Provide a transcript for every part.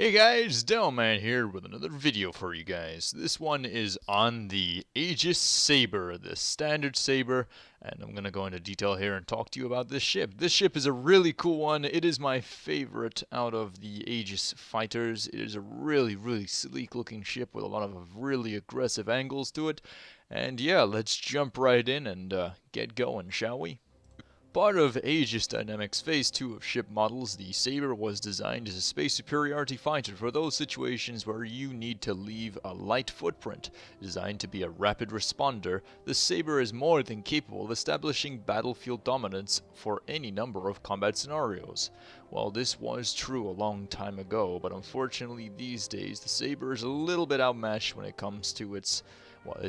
Hey guys, Delman here with another video for you guys. This one is on the Aegis Sabre, the standard Sabre, and I'm gonna go into detail here and talk to you about this ship. This ship is a really cool one. It is my favorite out of the Aegis fighters. It is a really sleek looking ship with a lot of really aggressive angles to it. And yeah, let's jump right in and get going, shall we? Part of Aegis Dynamics Phase 2 of ship models, the Sabre was designed as a space superiority fighter for those situations where you need to leave a light footprint. Designed to be a rapid responder, the Sabre is more than capable of establishing battlefield dominance for any number of combat scenarios. While this was true a long time ago, but unfortunately these days the Sabre is a little bit outmatched when it comes to its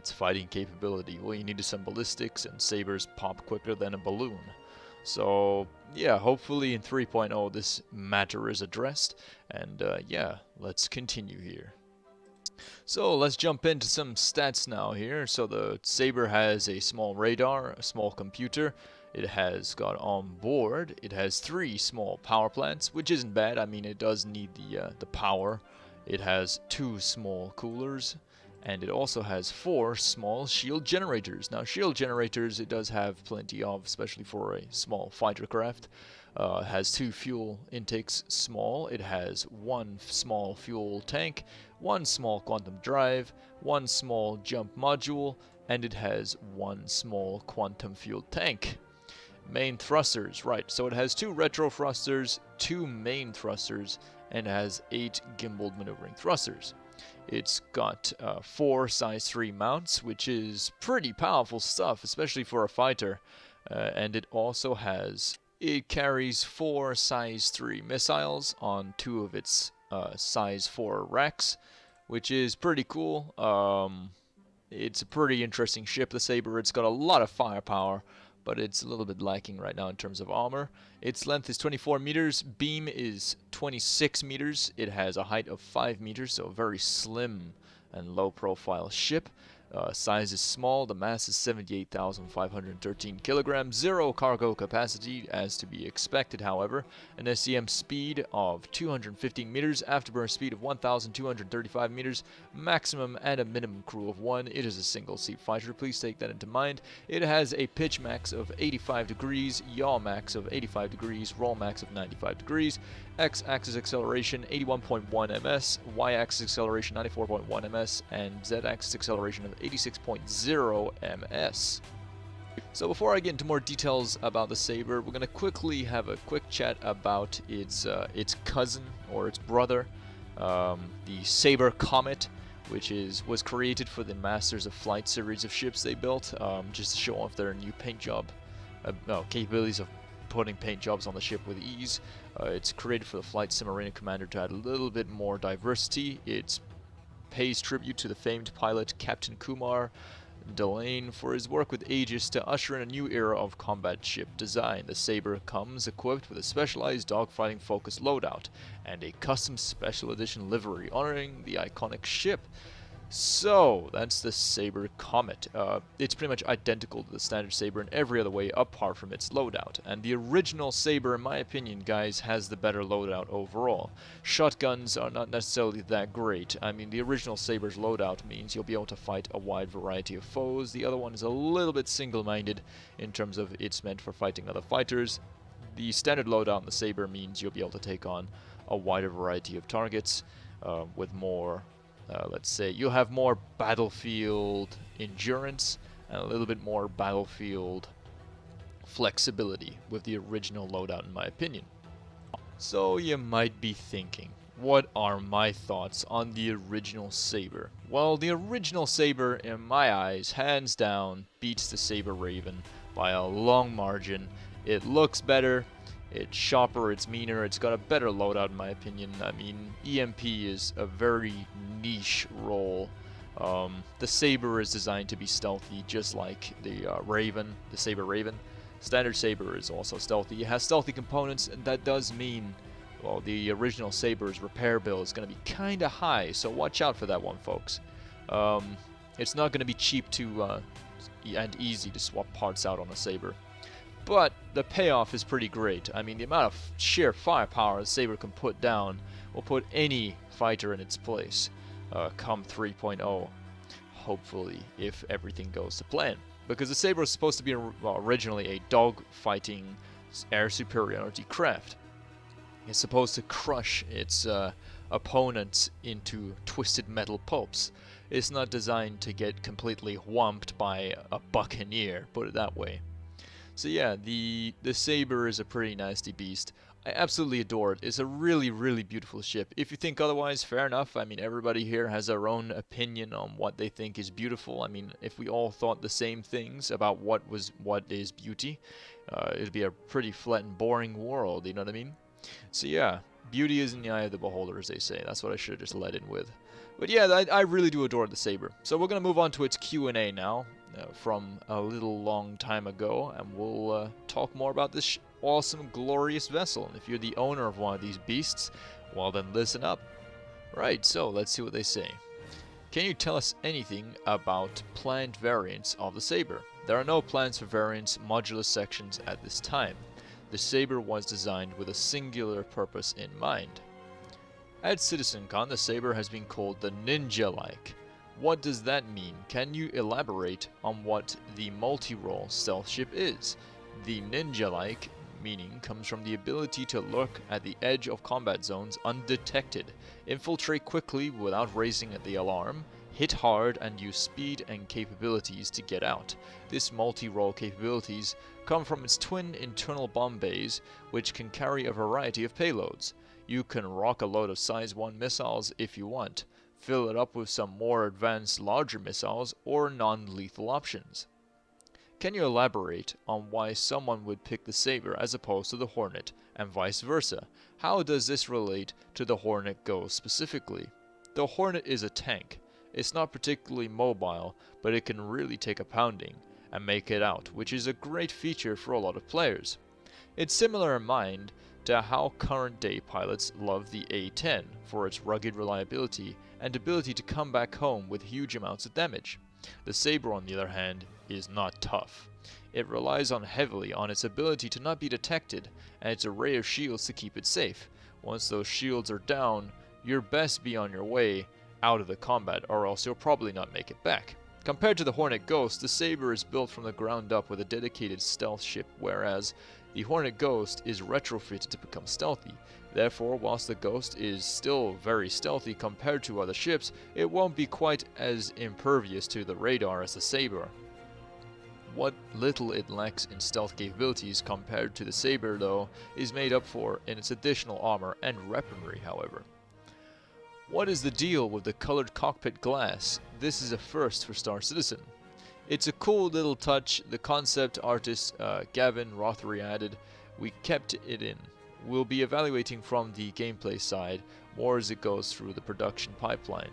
fighting capability. Well, you need some ballistics, and Sabres pop quicker than a balloon. So yeah, hopefully in 3.0 this matter is addressed, and yeah, let's continue here. So let's jump into some stats now here. So the Sabre has a small radar, a small computer. It has got on board, it has 3 small power plants, which isn't bad. I mean, it does need the power. It has 2 small coolers, and it also has 4 small shield generators. Now, shield generators it does have plenty of, especially for a small fighter craft. It has 2 fuel intakes small. It has 1 small fuel tank, 1 small quantum drive, 1 small jump module, and it has 1 small quantum fuel tank. Main thrusters, right, so it has 2 retro thrusters, 2 main thrusters, and it has 8 gimbaled maneuvering thrusters. It's got 4 size 3 mounts, which is pretty powerful stuff, especially for a fighter. And it carries 4 size 3 missiles on 2 of its size 4 racks, which is pretty cool. It's a pretty interesting ship, the Sabre. It's got a lot of firepower, but it's a little bit lacking right now in terms of armor. Its length is 24 meters, beam is 26 meters, it has a height of 5 meters, so a very slim and low profile ship. Size is small, the mass is 78,513 kilograms, 0 cargo capacity as to be expected, however. An SCM speed of 215 meters, afterburner speed of 1,235 meters, maximum and a minimum crew of 1. It is a single seat fighter, please take that into mind. It has a pitch max of 85 degrees, yaw max of 85 degrees, roll max of 95 degrees, x-axis acceleration 81.1 ms, y-axis acceleration 94.1 ms, and z-axis acceleration of 86.0 ms. So before I get into more details about the Sabre, we're going to quickly have a quick chat about its cousin, or its brother, the Sabre Comet, which was created for the Masters of Flight series of ships they built, just to show off their new paint job capabilities of putting paint jobs on the ship with ease. It's created for the Flight Sim Arena Commander to add a little bit more diversity. It pays tribute to the famed pilot Captain Kumar Delane for his work with Aegis to usher in a new era of combat ship design. The Sabre comes equipped with a specialized dogfighting focused loadout and a custom special edition livery honoring the iconic ship. So, that's the Sabre Comet. It's pretty much identical to the standard Sabre in every other way apart from its loadout. And the original Sabre, in my opinion, guys, has the better loadout overall. Shotguns are not necessarily that great. I mean, the original Sabre's loadout means you'll be able to fight a wide variety of foes. The other one is a little bit single-minded in terms of it's meant for fighting other fighters. The standard loadout in the Sabre means you'll be able to take on a wider variety of targets with more... let's say you'll have more battlefield endurance and a little bit more battlefield flexibility with the original loadout, in my opinion. So you might be thinking, what are my thoughts on the original Sabre? Well, the original Sabre, in my eyes, hands down, beats the Sabre Raven by a long margin. It looks better. It's sharper, it's meaner, it's got a better loadout in my opinion. I mean, EMP is a very niche role. The Sabre is designed to be stealthy, just like the Raven, the Sabre Raven. Standard Sabre is also stealthy. It has stealthy components, and that does mean, well, the original Sabre's repair bill is going to be kind of high, so watch out for that one, folks. It's not going to be cheap to and easy to swap parts out on a Sabre. But the payoff is pretty great. I mean, the amount of sheer firepower the Sabre can put down will put any fighter in its place come 3.0, hopefully, if everything goes to plan. Because the Sabre was supposed to be originally a dog-fighting air superiority craft. It's supposed to crush its opponents into twisted metal pulps. It's not designed to get completely whomped by a buccaneer, put it that way. So yeah, the Sabre is a pretty nasty beast. I absolutely adore it. It's a really, really beautiful ship. If you think otherwise, fair enough. I mean, everybody here has their own opinion on what they think is beautiful. I mean, if we all thought the same things about what is beauty, it'd be a pretty flat and boring world, you know what I mean? So yeah, beauty is in the eye of the beholder, as they say. That's what I should have just led in with. But yeah, I really do adore the Sabre. So we're going to move on to its Q&A now, from a little long time ago, and we'll talk more about this awesome, glorious vessel. And if you're the owner of one of these beasts, well then listen up. Right, so let's see what they say. Can you tell us anything about planned variants of the Sabre? There are no plans for variants modular sections at this time. The Sabre was designed with a singular purpose in mind. At CitizenCon, the Sabre has been called the Ninja-like. What does that mean? Can you elaborate on what the multi-role stealth ship is? The Ninja-like meaning comes from the ability to lurk at the edge of combat zones undetected, infiltrate quickly without raising the alarm, hit hard and use speed and capabilities to get out. This multi-role capabilities come from its twin internal bomb bays, which can carry a variety of payloads. You can rock a load of size 1 missiles if you want, fill it up with some more advanced larger missiles or non-lethal options. Can you elaborate on why someone would pick the Sabre as opposed to the Hornet, and vice versa? How does this relate to the Hornet Ghost specifically? The Hornet is a tank. It's not particularly mobile, but it can really take a pounding and make it out, which is a great feature for a lot of players. It's similar in mind to how current day pilots love the A-10 for its rugged reliability and ability to come back home with huge amounts of damage. The Sabre, on the other hand, is not tough. It relies heavily on its ability to not be detected and its array of shields to keep it safe. Once those shields are down, you're best be on your way out of the combat, or else you'll probably not make it back. Compared to the Hornet Ghost, the Sabre is built from the ground up with a dedicated stealth ship, whereas the Hornet Ghost is retrofitted to become stealthy. Therefore, whilst the Ghost is still very stealthy compared to other ships, it won't be quite as impervious to the radar as the Sabre. What little it lacks in stealth capabilities compared to the Sabre, though, is made up for in its additional armor and weaponry, however. What is the deal with the colored cockpit glass? This is a first for Star Citizen. It's a cool little touch. The concept artist Gavin Rothery added. We kept it in. We'll be evaluating from the gameplay side more as it goes through the production pipeline.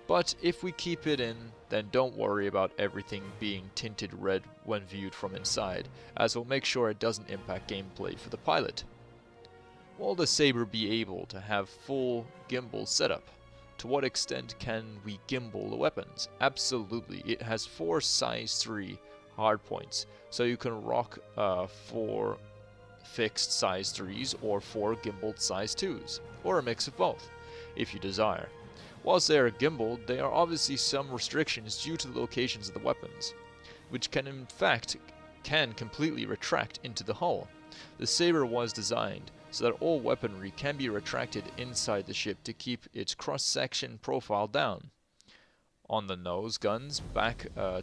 But if we keep it in, then don't worry about everything being tinted red when viewed from inside, as we'll make sure it doesn't impact gameplay for the pilot. Will the Sabre be able to have full gimbal setup? To what extent can we gimbal the weapons? Absolutely. It has 4 size 3 hardpoints, so you can rock 4 fixed size 3s or 4 gimbaled size 2s, or a mix of both, if you desire. Whilst they are gimbaled, there are obviously some restrictions due to the locations of the weapons, which can in fact completely retract into the hull. The Sabre was designed so that all weaponry can be retracted inside the ship to keep its cross-section profile down. On the nose, guns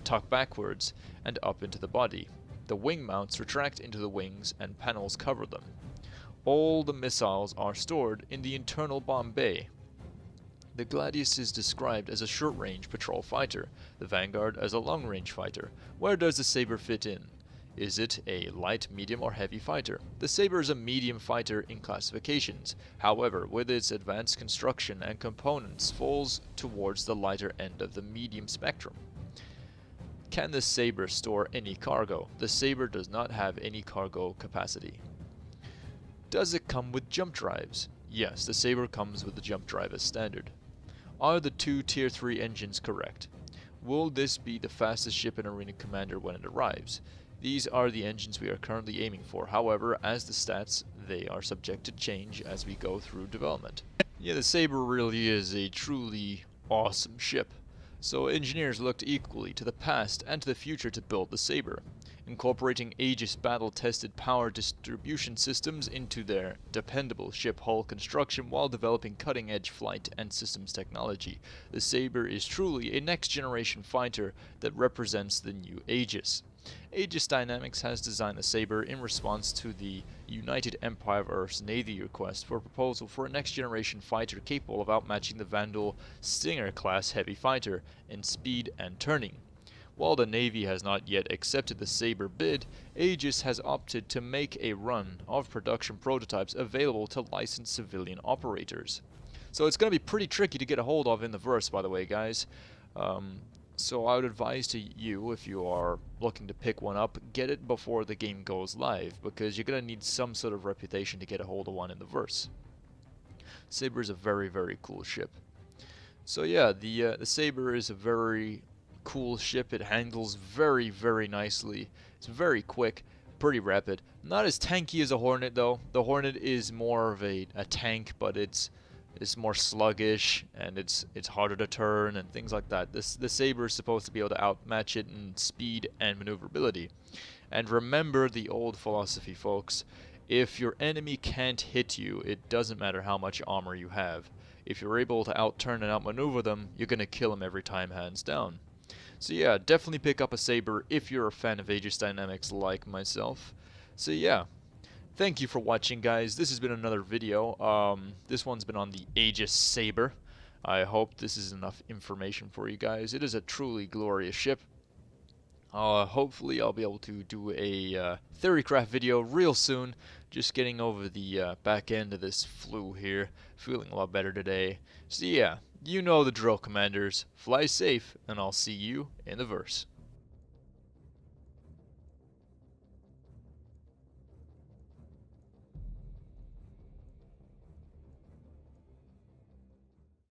tuck backwards and up into the body. The wing mounts retract into the wings and panels cover them. All the missiles are stored in the internal bomb bay. The Gladius is described as a short-range patrol fighter, the Vanguard as a long-range fighter. Where does the Sabre fit in? Is it a light, medium, or heavy fighter? The Sabre is a medium fighter in classifications. However, with its advanced construction and components, falls towards the lighter end of the medium spectrum. Can the Sabre store any cargo? The Sabre does not have any cargo capacity. Does it come with jump drives? Yes, the Sabre comes with the jump drive as standard. Are the 2 Tier 3 engines correct? Will this be the fastest ship in Arena Commander when it arrives? These are the engines we are currently aiming for. However, as the stats, they are subject to change as we go through development. Yeah, the Sabre really is a truly awesome ship. So engineers looked equally to the past and to the future to build the Sabre, incorporating Aegis battle-tested power distribution systems into their dependable ship hull construction while developing cutting-edge flight and systems technology. The Sabre is truly a next-generation fighter that represents the new Aegis. Aegis Dynamics has designed the Sabre in response to the United Empire of Earth's Navy request for a proposal for a next-generation fighter capable of outmatching the Vandal Stinger-class heavy fighter in speed and turning. While the Navy has not yet accepted the Sabre bid, Aegis has opted to make a run of production prototypes available to licensed civilian operators. So it's going to be pretty tricky to get a hold of in the verse, by the way, guys. So I would advise to you, if you are looking to pick one up, get it before the game goes live, because you're going to need some sort of reputation to get a hold of one in the verse. Sabre is a very, very cool ship. So yeah, the Sabre is a very cool ship. It handles very, very nicely. It's very quick, pretty rapid. Not as tanky as a Hornet, though. The Hornet is more of a tank, but it's more sluggish and it's harder to turn and things like that. The Sabre is supposed to be able to outmatch it in speed and maneuverability. And remember the old philosophy, folks. If your enemy can't hit you, it doesn't matter how much armor you have. If you're able to outturn and outmaneuver them, you're gonna kill them every time, hands down. So yeah, definitely pick up a Sabre if you're a fan of Aegis Dynamics like myself. So yeah. Thank you for watching, guys. This has been another video. This one's been on the Aegis Sabre. I hope this is enough information for you guys. It is a truly glorious ship. Hopefully I'll be able to do a theorycraft video real soon. Just getting over the back end of this flu here. Feeling a lot better today. So yeah, you know the drill, commanders. Fly safe, and I'll see you in the verse.